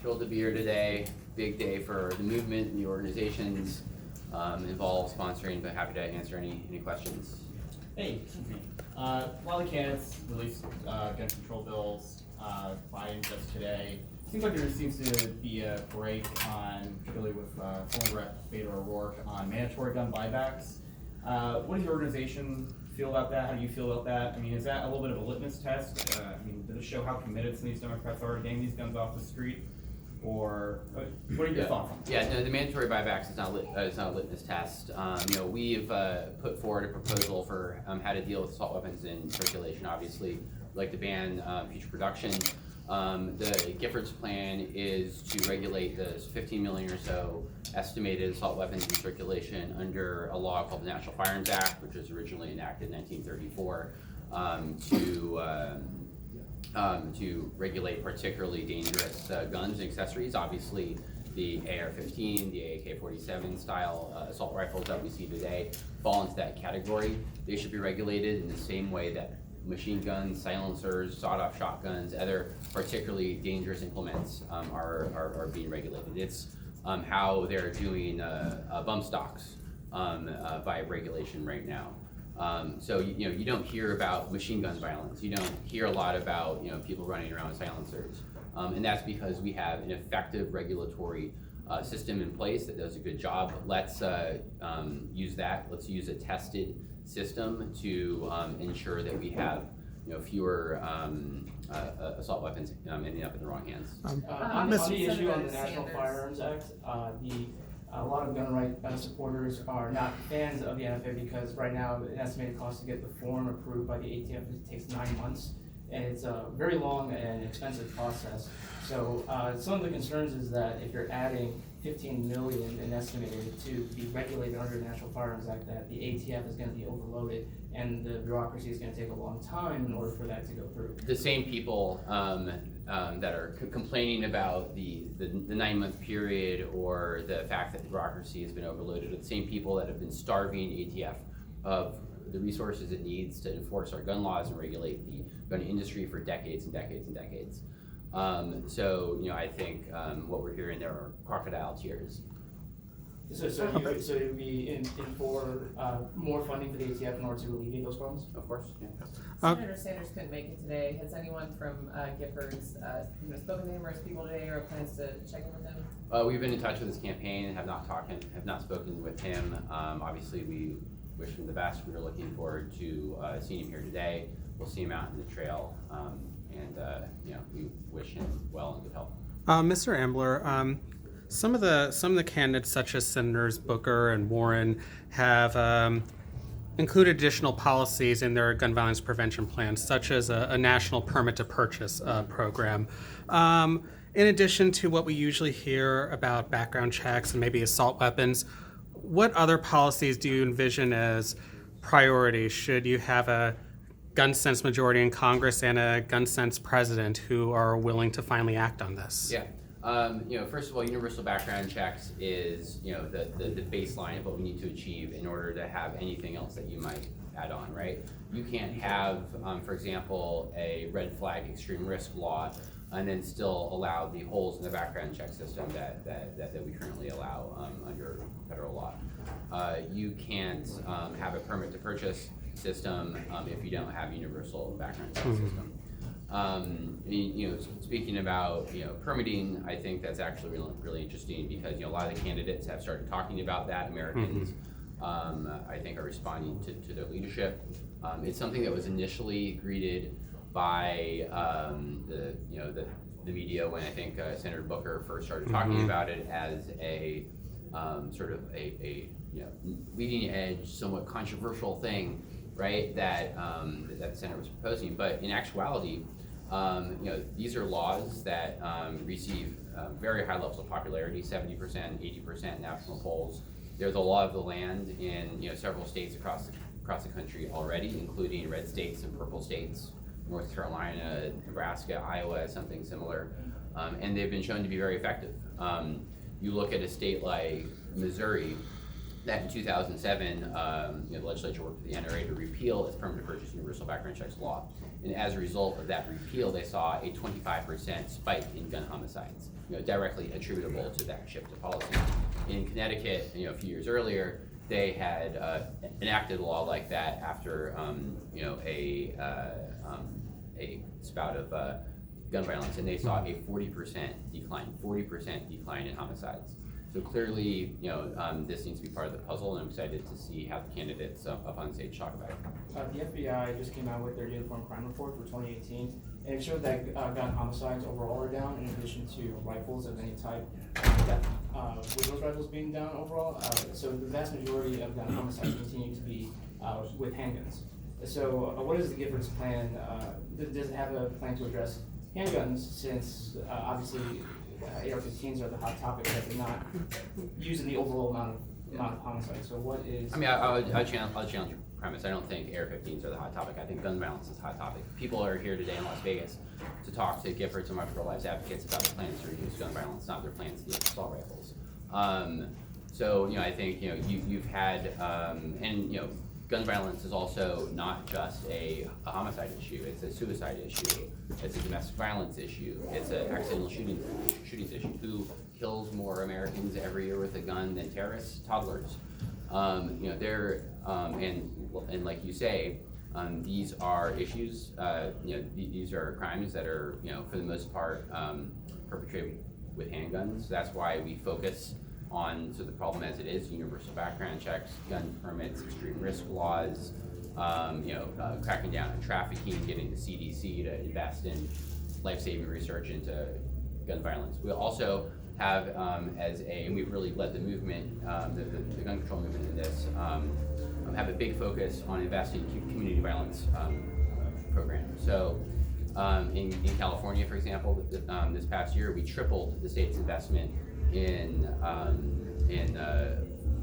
Thrilled to be here today. Big day for the movement and the organizations involved sponsoring, but happy to answer any questions. Hey, a lot of candidates released gun control bills. Biden just today. Seems like there seems to be a break on, particularly with former Rep. Beto O'Rourke, on mandatory gun buybacks. What does your organization feel about that? How do you feel about that? I mean, is that a little bit of a litmus test? I mean, does it show how committed some of these Democrats are to getting these guns off the street? Or what are your thoughts on that? Yeah, no, the mandatory buybacks is not a litmus test. We've put forward a proposal for how to deal with assault weapons in circulation. Obviously, we'd like to ban future production. The Giffords plan is to regulate the 15 million or so estimated assault weapons in circulation under a law called the National Firearms Act, which was originally enacted in 1934 to regulate particularly dangerous guns and accessories. Obviously, the AR-15, the AK-47 style assault rifles that we see today fall into that category. They should be regulated in the same way that machine guns, silencers, sawed-off shotguns, other particularly dangerous implements are being regulated. It's how they're doing bump stocks by regulation right now. So you don't hear about machine gun violence. You don't hear a lot about people running around with silencers, and that's because we have an effective regulatory system in place that does a good job. Let's use that. Let's use a tested system to ensure that we have fewer assault weapons ending up in the wrong hands. On the issue on the National Firearms Act, a lot of gun right supporters are not fans of the NFA because right now an estimated cost to get the form approved by the ATF takes 9 months, and it's a very long and expensive process. So some of the concerns is that if you're adding 15 million and estimated to be regulated under the National Firearms Act, that the ATF is going to be overloaded and the bureaucracy is going to take a long time in order for that to go through. The same people that are complaining about the 9-month period or the fact that the bureaucracy has been overloaded are the same people that have been starving ATF of the resources it needs to enforce our gun laws and regulate the gun industry for decades and decades and decades. So I think what we're hearing there are crocodile tears. So it would be in for more funding for the ATF in order to alleviate those problems? Of course, yeah. Senator Sanders couldn't make it today. Has anyone from Giffords spoken to him or his people today, or plans to check in with him? We've been in touch with his campaign and have not spoken with him. Obviously, we wish him the best. We are looking forward to seeing him here today. We'll see him out in the trail, and we wish him well and good health. Mr. Ambler, some of the candidates, such as Senators Booker and Warren, have included additional policies in their gun violence prevention plans, such as a national permit to purchase program. In addition to what we usually hear about background checks and maybe assault weapons, what other policies do you envision as priorities? Should you have a gun sense majority in Congress and a gun sense president who are willing to finally act on this? Yeah. First of all, universal background checks is, the baseline of what we need to achieve in order to have anything else that you might add on, right? You can't have, for example, a red flag extreme risk law and then still allow the holes in the background check system that we currently allow under federal law. You can't have a permit to purchase system if you don't have universal background check system. Speaking about permitting, I think that's actually really interesting because a lot of the candidates have started talking about that. Americans, I think, are responding to their leadership. It's something that was initially greeted by the media when I think Senator Booker first started talking about it as a sort of a leading edge, somewhat controversial thing, right? That the Senate was proposing, but in actuality, these are laws that receive very high levels of popularity, 70%, 80% national polls. They're the law of the land in several states across the country already, including red states and purple states, North Carolina, Nebraska, Iowa, something similar, and they've been shown to be very effective. You look at a state like Missouri, that in 2007, the legislature worked with the NRA to repeal its permanent purchase universal background checks law. And as a result of that repeal, they saw a 25% spike in gun homicides, directly attributable to that shift of policy. In Connecticut, a few years earlier, they had enacted a law like that after, a spout of gun violence, and they saw a 40% decline in homicides. So clearly, this needs to be part of the puzzle, and I'm excited to see how the candidates up on stage talk about it. The FBI just came out with their Uniform Crime Report for 2018, and it showed that gun homicides overall are down, in addition to rifles of any type. With those rifles being down overall, so the vast majority of gun homicides continue to be with handguns. So what is the Giffords plan? Does it have a plan to address handguns, since obviously AR-15s are the hot topic, but they're not using the overall amount of homicides? So what is... I'll challenge your premise. I don't think AR-15s are the hot topic. I think gun violence is a hot topic. People are here today in Las Vegas to talk to Giffords and pro lives advocates about their plans to reduce gun violence, not their plans to use assault rifles. I think you've had gun violence is also not just a homicide issue. It's a suicide issue. It's a domestic violence issue. It's an accidental shootings issue. Who kills more Americans every year with a gun than terrorists? Toddlers. And like you say, these are issues. These are crimes that are, for the most part, perpetrated with handguns. That's why we focus on the problem as it is: universal background checks, gun permits, extreme risk laws, cracking down on trafficking, getting the CDC to invest in life-saving research into gun violence. We also have, and we've really led the movement, the gun control movement in this, have a big focus on investing in community violence programs. So in California, for example, this past year, we tripled the state's investment in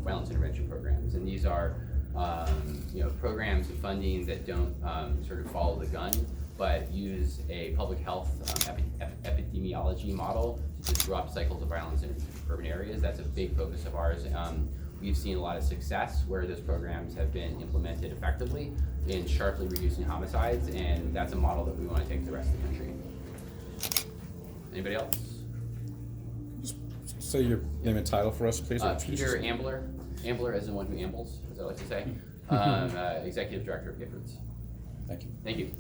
violence intervention programs, and these are programs of funding that don't sort of follow the gun, but use a public health epidemiology model to disrupt cycles of violence in urban areas. That's a big focus of ours. We've seen a lot of success where those programs have been implemented effectively in sharply reducing homicides, and that's a model that we want to take to the rest of the country. Anybody else? Say your name and title for us, please. Peter Ambler. Ambler is the one who ambles, as I like to say. Executive Director of Giffords. Thank you. Thank you.